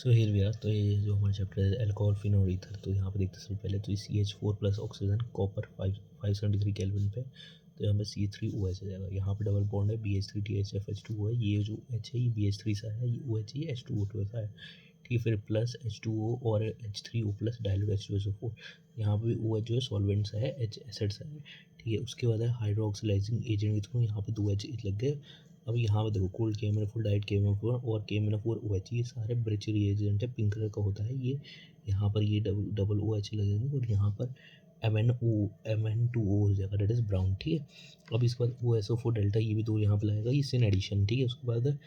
So here we are. तो ये जो हमारा चैप्टर है अल्कोहल फिनोल ईथर, तो यहाँ पे देखते हैं सबसे पहले तो CH4 plus oxygen copper 573 kelvin पे, तो यहाँ पे C3OH आ जाएगा। यहाँ पे डबल बॉन्ड है BH3THFH2O है, ये जो H है ये BH3 सा है, ये OH ये H2O2 सा है, ठीक है। फिर प्लस H2O और H3O प्लस डायल्यूट H2SO4, यहाँ पे OH जो है सॉल्वेंट सा है, H एसिड सा है, ठीक है। उसके बाद है हाइड्रोक्सिलाइजिंग एजेंट के थ्रू यहाँ पे 2 H लग गए। अब यहाँ पे देखो कोल्ड KMnO4 डाइट KMnO4 और KMnO4 OH, ये सारे ब्रिच रिएजेंट है, पिंक कलर का होता है ये। यहाँ पर ये डबल OH लगेंगे और यहाँ पर Mn2O हो जाएगा, डेट इज ब्राउन, ठीक है। अब इसके बाद OSO4 डेल्टा, ये भी 2 यहाँ पर लगेगा, ये सिन एडिशन, ठीक है। उसके बाद है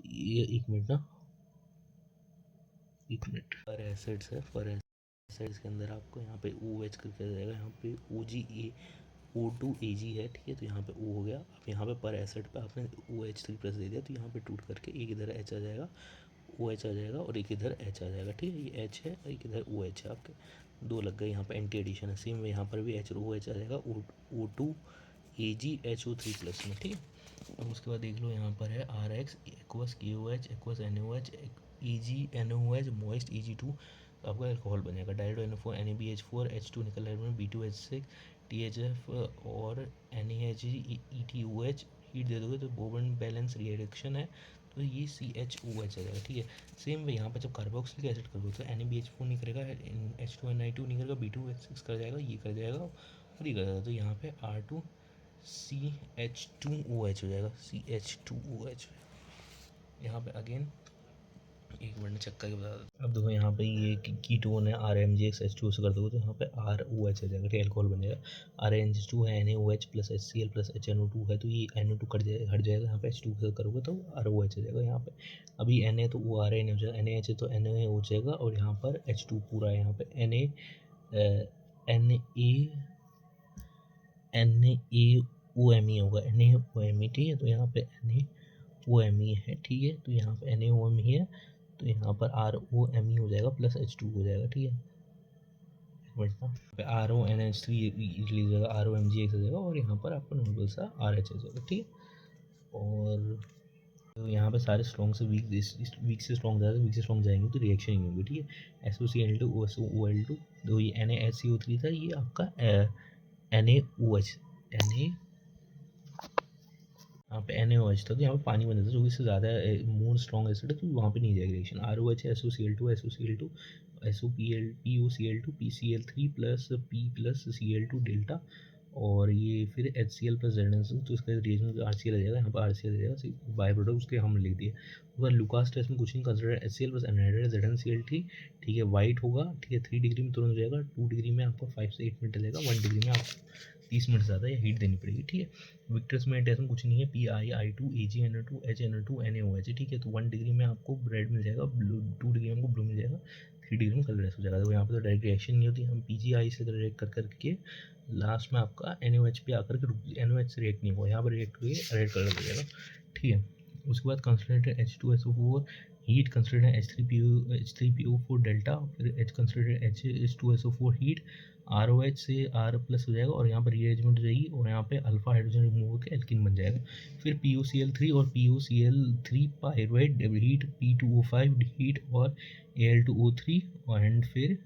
ये एक मिनट ना, एक मिनट, पर एसिड्स है, पर एसिड्स के अंदर आपको यहाँ पे OH करके आ जाएगा, यहाँ पे O2Ag है, ठीक है। तो यहाँ पे O हो गया। अब यहाँ पे पर एसिड पे आपने OH3 प्लस दे दिया, तो यहाँ पे टूट करके एक इधर H आ जाएगा, OH आ जाएगा और एक इधर H आ जाएगा, ठीक है। ये H है, एक इधर OH है, आपके 2 लग गए। यहाँ पे एंटी एडिशन है, सेम यहाँ पर भी H और OH आ जाएगा, O2AgHO3 प्लस में, ठीक है। अब उसके बाद देख लो यहाँ पर है RX aqueous KOH aqueous NaOH EgNaOH moist Eg2, आपका अल्कोहल बनेगा। डाइडो NaBH4 H2 निकल रहा है, B2H6 THF और NaHETOH, हीट दे दोगे तो बोवन बैलेंस रिएक्शन है, तो ये CHOH आ जाएगा, ठीक है। सेम वे यहाँ पर जब कार्बोक्सिलिक एसिड करोगे तो NaBH4 नहीं करेगा, H2Ni2 नहीं करेगा, B2H6 कर जाएगा, ये कर जाएगा और ये कर जाएगा, तो यहाँ पे R2CH2OH हो जाएगा, CH2OH। यहाँ पे अगेन एक मिनट चेक करके बता दो। अब देखो यहाँ पे ये कीटोन है RMgxH2O से कर दोगे तो यहाँ पे ROH आ जाएगा, ठीक है, अल्कोहल बन जाएगा। RNH2 है NaOH plus HCl plus HNO2 है, तो ये NO2 कट जाएगा, हट जाएगा, यहाँ पे H2 से करोगे तो ROH आ जाएगा। यहाँ पे अभी Na तो वो RN हो जाएगा, NaH तो Na हो जाएगा और यहाँ पर H2 पूरा है, यहाँ पे NaOMe होगा, NaOMe, ठीक है। तो यहाँ पे NaOMe है, ठीक है। तो यहाँ पे NaOMe है, तो यहाँ पर ROMe हो जाएगा प्लस H2 हो जाएगा, ठीक है। RONH3 रिलीज होगा, ROMgx हो जाएगा और यहाँ पर आपका नॉर्मल सा RH हो जाएगा, ठीक है। और तो यहाँ पे सारे स्ट्रॉन्ग से वीक से स्ट्रॉन्ग जाएगा, वीक से स्ट्रॉन्ग जाएंगे तो रिएक्शन नहीं होगी, ठीक है। SOCl2 OSOOL2, तो ये NaHCO3 था, ये आपका NaOH यहाँ पे NaOH था, तो यहाँ पे पानी बन जाता है, जो इससे ज़्यादा मोर स्ट्रॉन्ग एसिड है तो वहाँ पे नहीं जाएगी रिएक्शन। ROH है SOCl2 POCl2 PCl3 plus P plus Cl2 delta और ये फिर HCl प्लस ZnCl, तो इसका रिएक्शन RCl आ जाएगा, यहाँ पर RCl आ जाएगा, बाय प्रोडक्ट उसके हम लिख दिए। उसके लुकास टेस्ट में कुछ नहीं, consider HCl plus anhydride ZnCl, ठीक है, वाइट होगा, ठीक है। 3 डिग्री में तुरंत हो जाएगा, 2 डिग्री में आपको 5 से 8 मिनट लगेगा, 1 डिग्री में आपको 30 मिनट ज़्यादा या हीट देनी पड़ेगी, ठीक है। विक्टर्स में टेस्ट में कुछ नहीं है, PiI2 AgNO2 HNO2 NaOH, ठीक है। तो 1 डिग्री में आपको रेड मिल जाएगा, 2 डिग्री में आपको ब्लू मिल जाएगा, 3 डिग्री में कलरलेस हो जाएगा। तो यहाँ पे तो डायरेक्ट रिएक्शन नहीं होती, हम PGI से डायरेक्ट कर करके लास्ट में आपका NaOH पे आकर के NaOH से रिएक्ट नहीं हुआ, यहाँ पर रिएक्ट हुई रेड कलर हो जाएगा, ठीक है। उसके बाद concentrated H2SO4 heat, concentrated H3PO4 delta, फिर H concentrated H2SO4 heat, ROH से R प्लस हो जाएगा और यहाँ पर रीअरेंजमेंट हो जाएगी और यहाँ पे अल्फा हाइड्रोजन रिमूव होकर एल्किन बन जाएगा। फिर POCl3 और POCl3 pyruvate heat, P2O5 heat और Al2O3 एंड फिर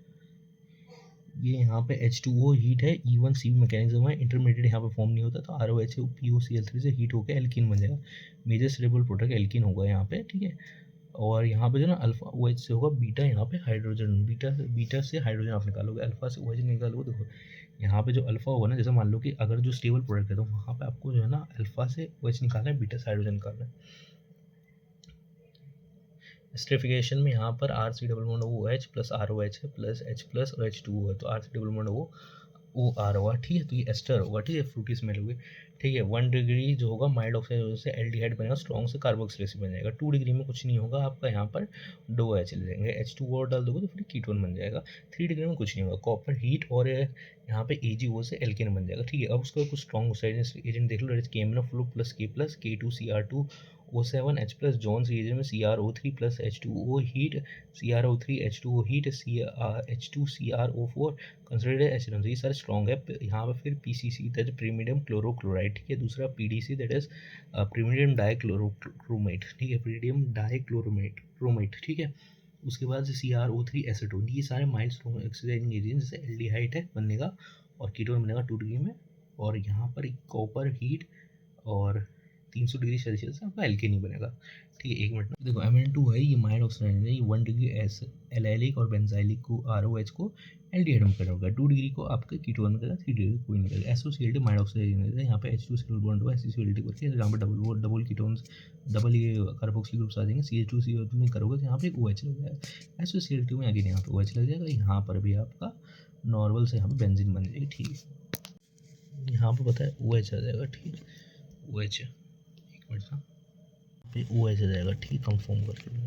ये यहाँ पे H2O हीट है, E1C मैकेनिज्म है, इंटरमीडिएट यहाँ पे फॉर्म नहीं होता, तो ROH POCl3 से हीट होकर एल्किन बन जाएगा, मेजर स्टेबल प्रोडक्ट एल्किन होगा यहाँ पे, ठीक है। और यहाँ पे जो ना अल्फा OH से होगा बीटा, यहाँ पे हाइड्रोजन बीटा से हाइड्रोजन आप निकालोगे, अल्फा से OH निकालोगे। देखो यहाँ पे जो अल्फा होगा ना, जैसे मान लो कि अगर जो स्टेबल प्रोडक्ट है तो वहाँ पे आपको जो है ना अल्फा से OH निकालना है, बीटा से हाइड्रोजन निकालना है। स्टेरिफिकेशन में यहाँ पर RC double bond OH plus ROH है प्लस H प्लस और H2O है, तो RC डबल बॉन्ड OR होगा, ठीक है। तो ये एस्टर होगा, ठीक है, फ्रूटी स्मेल होगी, ठीक है। 1 डिग्री जो होगा माइल्ड ऑक्साइड से एल्डिहाइड बनेगा, स्ट्रॉन्ग से कार्बोक्सिलेस बन जाएगा। 2 डिग्री में कुछ नहीं होगा आपका, यहाँ पर 2 H ले लेंगे, H2 और डाल दोगे तो फिर कीटोन बन जाएगा। 3 डिग्री में कुछ नहीं होगा, कॉपर हीट और यहाँ पे AgO से एल्केन बन जाएगा, ठीक है। अब उसका कुछ स्ट्रॉन्ग ऑक्साइड एजेंट देख लो, KMnO4 plus K plus K2Cr2 O7 H plus Johns reagent में CrO3 plus H2O heat, CrO3 H2O heat, H2 CrO4 considered acid. ये सारे स्ट्रॉन्ग है। यहाँ पे फिर PCC दैट इज प्रीमिडियम क्लोरोक्लोराइड, ठीक है। दूसरा PDC दैट इज प्रीमिडियम डाइक्लोरोक्रोमेट, ठीक है, प्रीमिडियम डाइक्लोरोमेट, ठीक है। उसके बाद CrO3 एसीटोन, ये सारे माइल्ड स्ट्रॉन्ग ऑक्सीडाइजिंग एजेंट, जैसे एल्डिहाइड है बनेगा और कीटोन बनेगा 2 डिग्री में, और यहाँ पर कॉपर हीट और 300 डिग्री सेल्सियस से आपका एल्केनी बनेगा, ठीक है। एक मिनट में देखो, Mn2 है, ये माइल्ड ऑक्सीडाइजिंग है, ये 1 डिग्री एस एलैलिक और बेंजाइलिक को ROH को एल्डिहाइड में कन्वर्ट होगा, 2 डिग्री को आपके कीटोन में करेगा, 3 डिग्री कोई नहीं करेगा। एसोसिएटेड माइल्ड ऑक्सीडाइजिंग है, यहाँ पे H2 सिंगल बॉन्ड हुआ SCCl करके, यहाँ पे डबल कीटोन्स, डबल ये कार्बोक्सिल ग्रुप्स आ जाएंगे, CH2CO2 में करोगे तो यहाँ पे एक OH लग जाएगा। SOCl2 में अगेन यहाँ पे OH लग जाएगा, यहाँ पर भी आपका नॉर्मल से यहाँ पे बेंजीन बन जाएगी, ठीक है। यहाँ पे पता है OH आ जाएगा, ठीक है, OH, एक मिनट ना, पे OH आ जाएगा, ठीक, कंफर्म करके।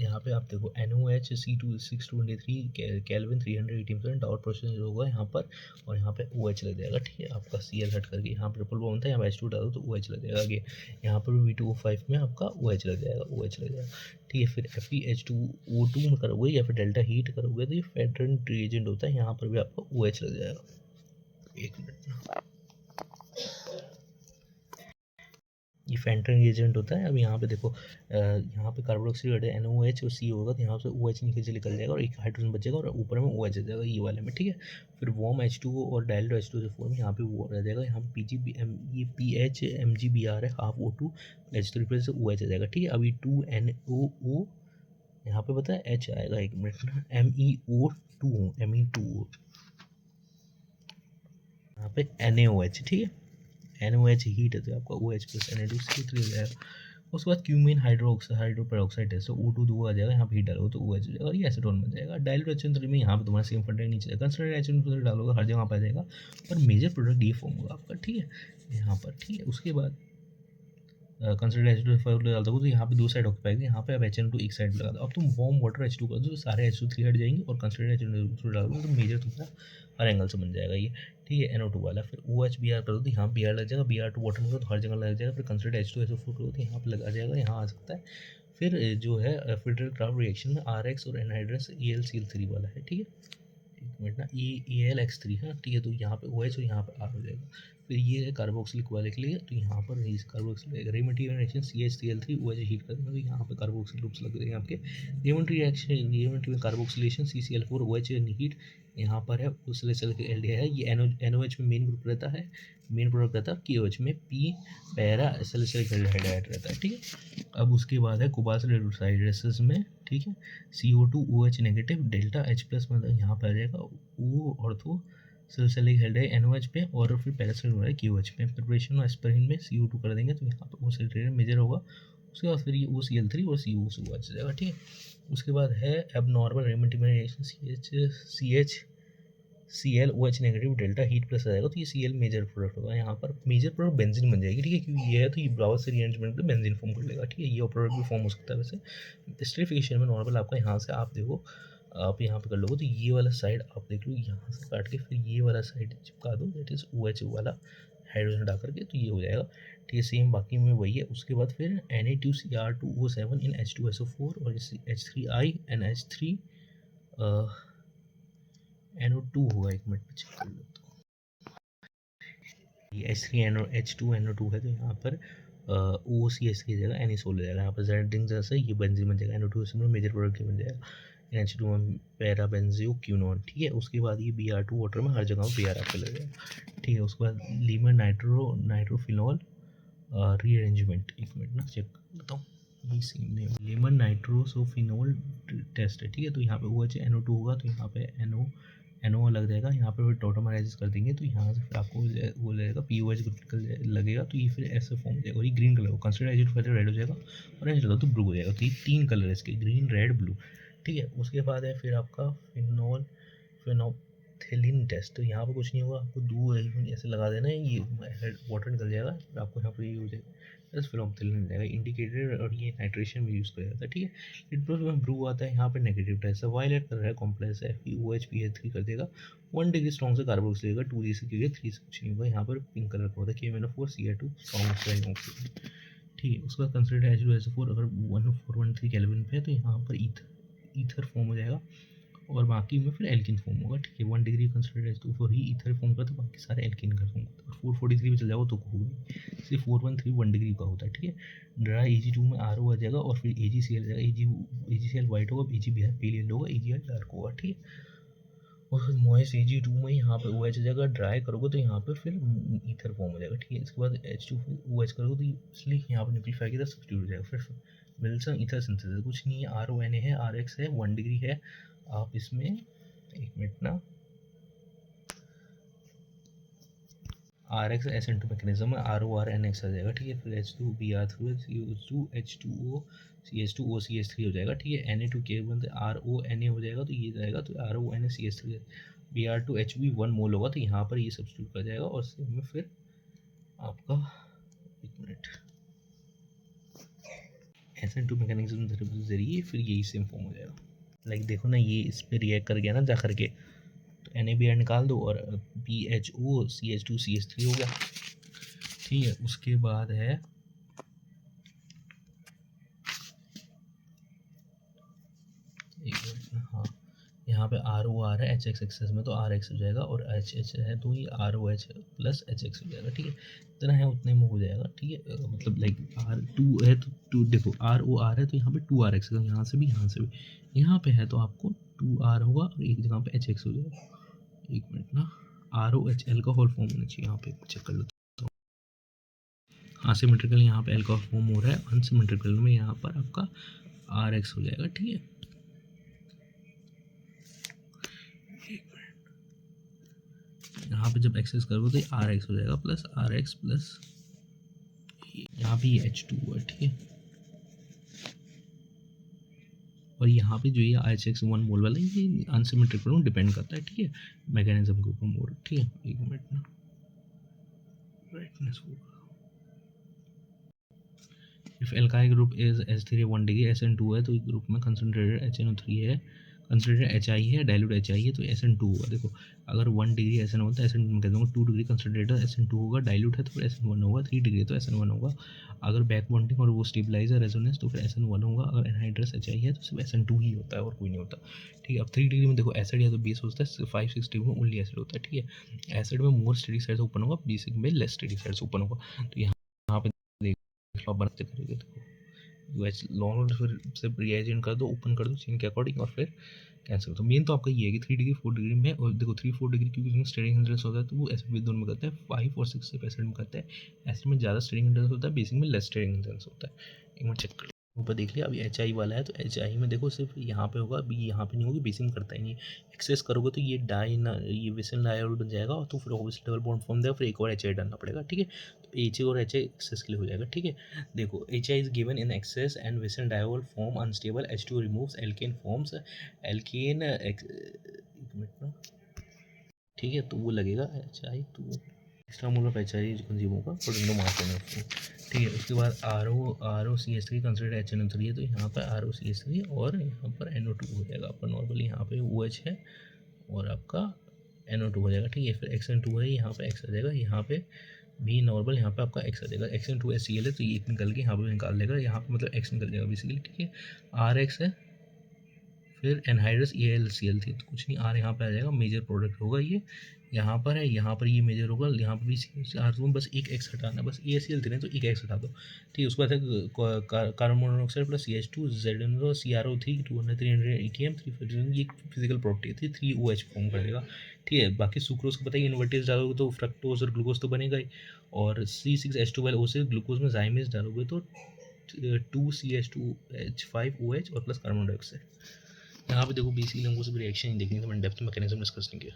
यहाँ पे आप देखो NOH C2 623 kelvin 318% doubt process होगा यहाँ पर, और यहाँ पे OH लग जाएगा, ठीक है, आपका Cl हट करके। यहाँ पे ट्रिपल बॉन्ड था, यहाँ पे H2 डालो तो OH लग जाएगा आगे। यहाँ पर भी V2O5 में आपका OH लग जाएगा, OH लग जाएगा, ठीक है। फिर FeH2O2 में करोगे या फिर डेल्टा हीट करोगे तो ये फेड्रेंट रिएजेंट होता है, यहाँ पर भी आपका OH लग जाएगा। एक मिनट, ये फेंटरिंग एजेंट होता है। अब यहाँ पे देखो, यहाँ पे कार्बन डाइऑक्साइड NOH और C होगा, तो यहाँ से OH नीचे से निकल जाएगा और एक हाइड्रोजन बचेगा और ऊपर में OH आ जाएगा, ये वाले में, ठीक है। फिर वॉर्म H2O और डाइल्डो H2SO4 में यहाँ पे वो रह जाएगा, यहाँ पे ये PH MgBr है, half O2 H3 plus OH आ जाएगा, ठीक है। अभी 2NOO यहाँ पे पता है H आएगा, एक मिनट ना, MEO2 यहाँ पे NaOH, ठीक है। NOH हीट है तो आपका OH प्लस Na2CO3 हो जाएगा। उसके बाद क्यूमीन हाइड्रोपेरोक्साइड है, सो O2 2 आ जाएगा, यहाँ पे हीट डालोगे तो OH हो जाएगा और ये एसीटोन बन जाएगा। डाइल्यूरोएचन में यहाँ पे तुम्हारा सेम फंडा नीचे कंसनट्रेटेड एचिन डालोगे हर जगह पे आ जाएगा और मेजर प्रोडक्ट ये फॉर्म होगा आपका, ठीक है, यहाँ पर, ठीक है। उसके बाद कंसिडर H2 डाल दोगे तो यहाँ पे 2 साइड ऑक्यूपाई, यहाँ पे अब HN2 एक साइड लगा दो। अब तुम वार्म वाटर H2 कर दो तो सारे H2 हट जाएंगे और कंसिडर H2 डालोगे तो मेजर तुम्हारा हर एंगल से बन जाएगा ये, ठीक है। NO2 वाला। फिर OH Br कर दो तो यहाँ Br लग जाएगा, Br2 वाटर में तो हर जगह लग जाएगा। फिर कंसिडर H2SO4 करो तो यहाँ पे लगा जाएगा, यहाँ आ सकता है। फिर जो है फिल्टर क्राफ्ट रिएक्शन में RX और एनहाइड्रस AlCl3 वाला है, ठीक है। एक मिनट ना, AlX3 है, ठीक है। तो यहाँ पे OH और यहाँ पे R हो जाएगा। फिर ये है कार्बोक्सिलिक वाले के लिए, तो यहाँ पर इस कार्बोक्सिलिक रीमेटेरियल रिएक्शन CH3L3 OH हीट कर देंगे तो यहाँ पे कार्बोक्सिल ग्रुप्स लग जाएंगे आपके। रीमेटेरियल कार्बोक्सिलेशन CCl4 OH हीट यहाँ पर है, उस के एल्डिहाइड है। ये NOH में मेन ग्रुप रहता है, मेन प्रोडक्ट रहता है। KOH में P पैरा सैलिसिलिक एल्डिहाइड रहता है, ठीक है। अब उसके बाद है कोबाल्ट हाइड्रोसाइड्रेसिस में, ठीक है, CO2 OH negative delta H plus मतलब यहाँ पर आ जाएगा O ortho salicylic aldehyde NOH पे, और फिर पैरासिलिक हो रहा है KOH पे। प्रिपरेशन एस्पिरिन में CO2 कर देंगे तो यहाँ पर वो सैलिसिलिक मेजर होगा। उसके बाद फिर ये OCl3 और CO आ जाएगा, ठीक है। उसके बाद है abnormal reaction CH OH negative delta heat plus आ जाएगा तो ये Cl मेजर प्रोडक्ट होगा। यहाँ पर मेजर प्रोडक्ट बेंजीन बन जाएगी, ठीक है, क्योंकि ये है तो ये ब्राउर से रीअरेंजमेंट पे बेंजीन फॉर्म कर लेगा, ठीक है। ये प्रोडक्ट भी फॉर्म हो सकता है वैसे। स्टरीफिकेशन में नॉर्मल आपका यहाँ से आप देखो, आप यहाँ पे कर लोगे तो ये वाला साइड आप देख लो, यहाँ से काट के फिर ये वाला साइड चिपका दो, दैट इज OH वाला हाइड्रोजन हटा करके, तो ये हो जाएगा, ठीक है। सेम बाकी में वही है। उसके बाद फिर Na2Cr2O7 इन H2SO4 और H3I NH3 NO2 होगा, एक मिनट में चेक कर लो तो ये H2NO2 है, तो यहाँ पर OCH की जगह NaCO ले जाएगा, यहाँ पर जेडिंग जैसे ये बेंजीन बन जाएगा, NO2 से मेजर प्रोडक्ट बन जाएगा, H2 पैरा बेंजियो क्यूनोन, ठीक है। उसके बाद ये Br2 वाटर में हर जगह Br आपको लग जाएगा, ठीक है। उसके बाद लीमर नाइट्रोफिनॉल रीअरेंजमेंट, एक मिनट ना चेक कर लेता हूँ, ये सेम नेम लीमर नाइट्रोसोफिनॉल टेस्ट है, ठीक है। तो यहाँ पे OH NO2 होगा तो यहाँ पे NO लग जाएगा, यहाँ पे फिर टोटोमराइज कर देंगे तो यहाँ से फिर आपको वो लगेगा POH ग्रुप लगेगा, तो ये फिर ऐसे फॉर्म हो जाएगा और ये ग्रीन कलर हो, कंसिडर एज फिर रेड हो जाएगा, ऑरेंज लगा तो ब्लू हो जाएगा। तो ये 3 कलर है इसके, ग्रीन रेड ब्लू, ठीक है। उसके बाद है फिर आपका फिनोप्थेलिन टेस्ट, तो यहाँ पर कुछ नहीं होगा, आपको दूध ऐसे लगा देना है, ये वाटर निकल जाएगा, फिर आपको यहाँ पर ये हो जाएगा फिनोप्थेलिन मिल जाएगा, इंडिकेटर, और ये नाइट्रेशन में यूज़ किया जाता है, ठीक है। लिटप्रोस में ब्लू आता है, यहाँ पे नेगेटिव टेस्ट है, वायलेट कलर है, कॉम्प्लेक्स है, OH PH3 कर देगा, 1 डिग्री स्ट्रॉन्ग से कार्बोक्सिल लेगा, 2 डिग्री से 3 से कुछ नहीं होगा। यहाँ पर पिंक कलर का होता है KMnO4 Cl2 स्ट्रॉन्ग ऑक्सीजन, ठीक है। उसके बाद कंसिडर H2SO4 अगर 1413 केल्विन पे है तो यहाँ पर ईथर फॉर्म हो जाएगा और बाकी में फिर एल्किन फॉर्म होगा। ठीक है, 1 डिग्री कंसिडर H2O4 ही ईथर फॉर्म का, तो बाकी सारे एल्किन का फॉर्म होता है। 443 में चल जाएगा तो होगी, इसलिए 413 1 डिग्री का होता है। ठीक है, ड्राई Ag2 में RO आ जाएगा और फिर AgCl जाएगा। AgCl वाइट होगा, Ag पेल येलो होगा, AgI डार्क होगा। ठीक है, और फिर मॉइस्ट Ag2 में यहाँ पे OH हो जाएगा, ड्राई करोगे तो यहाँ पे फिर ईथर फॉर्म हो जाएगा। ठीक है, इसके बाद H2 OH करोगे तो इसलिए यहाँ पर न्यूक्लियोफाइल की तरह सब्स्टिट्यूट हो जाएगा। फिर विल्सन ईथर सिंथेसिस कुछ नहीं है, RONA है, RX है, 1 डिग्री है। आप इसमें एक मिनट ना, RX SN2 मैकेनिज्म है, RORNX आ जाएगा। ठीक है, फिर H2Br3 CO2 H2O CH2O CH3 हो जाएगा। ठीक है, Na2K1 RONA हो जाएगा तो ये जाएगा तो RONA CH3 Br2 HB 1 मोल होगा तो यहाँ पर ये सब्स्टिट्यूट कर जाएगा और इसमें फिर आपका एक मिनट SN2 मैकेनिज्म के जरिए फिर यही सेम फॉर्म हो जाएगा। लाइक देखो ना, ये इस पर रिएक्ट कर गया ना जा करके, तो NaBr निकाल दो और BHO CH2 CH3 हो गया। ठीक है, उसके बाद है हाँ, यहाँ पे RO आ रहा है HX एक्सेस में तो RX हो जाएगा और HH है तो ये ROH प्लस HX हो जाएगा। ठीक है, इतना है उतने में हो जाएगा। ठीक है, मतलब लाइक R2 है तो 2 देखो RO आ रहा है तो यहाँ पे 2RX है, यहाँ से भी यहाँ पे है तो आपको 2R होगा और एक जगह पे HX हो जाएगा। एक मिनट ना, ROH एल्कोहल फॉर्म होना चाहिए, यहाँ पे चेक कर लेते हैं। हाँ, सिमेट्रिकल यहाँ पे एल्कोहल फॉर्म हो रहा है, अनसिमेट्रिकल में यहाँ पर आपका RX हो जाएगा। ठीक है, यहाँ पे जब एक्सेस करोगे तो RX हो जाएगा प्लस RX प्लस यहाँ पे ये H2 है। ठीक है, और यहाँ पे जो ये HX 1 मोल वाला ये अनसिमेट्रिक पर डिपेंड करता है। ठीक है, मैकेनिज्म के ऊपर मोर। ठीक है, एक मिनट ना, brightness if alkyl group is H3 1 degree SN2 है तो ग्रुप में कंसंट्रेटेड HNO3 है, कंसंट्रेटेड HI है, डाइल्यूट HI है तो SN2 होगा। देखो अगर 1 डिग्री SN होता है SN मैं कह दूँगा 2 डिग्री कंसंट्रेटेड SN2 होगा, डाइल्यूट है तो फिर SN1 होगा, 3 डिग्री तो SN1 होगा। अगर बैक बॉन्डिंग और वो स्टेबलाइजर रेजोनेंस तो फिर SN1 होगा। अगर एनहाइड्रस HI है तो सिर्फ SN2 ही होता है और कोई नहीं होता। ठीक है, अब 3 डिग्री में देखो एसिड या तो बेस होता है, 5-6 डिग्री में ओनली एसिड होता है। ठीक है, एसिड में मोर स्टेडी साइड से ओपन होगा, बेसिक में लेस स्टेडी साइड से ओपन होगा। तो यहाँ पे देख बनाते करोगे तो लॉन्ग फिर से रिएजेंट कर दो, ओपन कर दो चेन के अकॉर्डिंग और फिर कैंसिल। तो मेन तो आपका ये है कि 3 डिग्री 4 डिग्री में, और देखो 3-4 डिग्री क्योंकि स्टेरिंग हिंड्रेंस होता है तो वो एसिड में दोनों में करता है, 5 और 6 से एसिड में करता है। एसिड में ज़्यादा स्टेरिंग हिंड्रेंस होता है, बेसिक में लेस स्टेरिंग हिंड्रेंस होता है। एक मिनट चेक कर लो, ऊपर देख लिया। अभी HI वाला है तो HI में देखो सिर्फ यहाँ पे होगा, अभी यहाँ पे नहीं होगी, बेसिक में करता ही नहीं। एक्सेस करोगे तो ये ये विसल डायोल बन जाएगा और तो फिर ऑब्वियसली डबल बॉन्ड फॉर्म देगा, फिर एक और HI डालना पड़ेगा। ठीक है, तो HI और HI एक्सेस के लिए हो जाएगा। ठीक है, देखो HI is given in excess and vicinal diol form unstable, H2 removes alkene forms alkene. एक मिनट ना, ठीक है, तो वो लगेगा HI तो extra mole of HI consume होगा प्रोटीन मार्केट में। ठीक है, उसके बाद ROCH3 कंसिडर HNO3 है तो यहाँ पर ROCH3 और यहाँ पर NO2 हो जाएगा। आपका नॉर्मल यहाँ पे OH है और आपका NO2 हो जाएगा। ठीक है, फिर XN2 है, यहाँ पे X आ जाएगा, यहाँ पे भी नॉर्मल, यहाँ पे आपका X आ जाएगा। XN2 HCl है तो ये निकल के यहाँ पे निकाल देगा, यहाँ पे मतलब X निकल जाएगा बेसिकली। ठीक है, RX है, फिर एनहाइड्रस AlCl थी तो कुछ नहीं, R यहाँ पे आ जाएगा, मेजर प्रोडक्ट होगा ये, यहाँ पर है, यहाँ पर ये मेजर होगा, यहाँ पर भी R2 बस एक X हटाना, बस AlCl थे तो एक X हटा दो। ठीक है, उसके बाद है carbon monoxide plus CH2 ZnO CrO3 200-300 ATM 3 ये फिजिकल प्रॉपर्टी थी, 3OH फॉर्म कर देगा। ठीक है, बाकी सुक्रोज को पता है इन्वर्टेज डालोगे तो फ्रक्टोज और ग्लूकोज तो बनेगा ही, और C6H12O से ग्लूकोज में जाइमेज डालोगे तो 2CH2H5OH और प्लस कार्बन डाइऑक्साइड। यहाँ पे देखो बेसिकली हमको सिर्फ रिएक्शन ही देखनी है, तो मैंने डेप्थ मैकेनिज्म डिस्कस नहीं किया।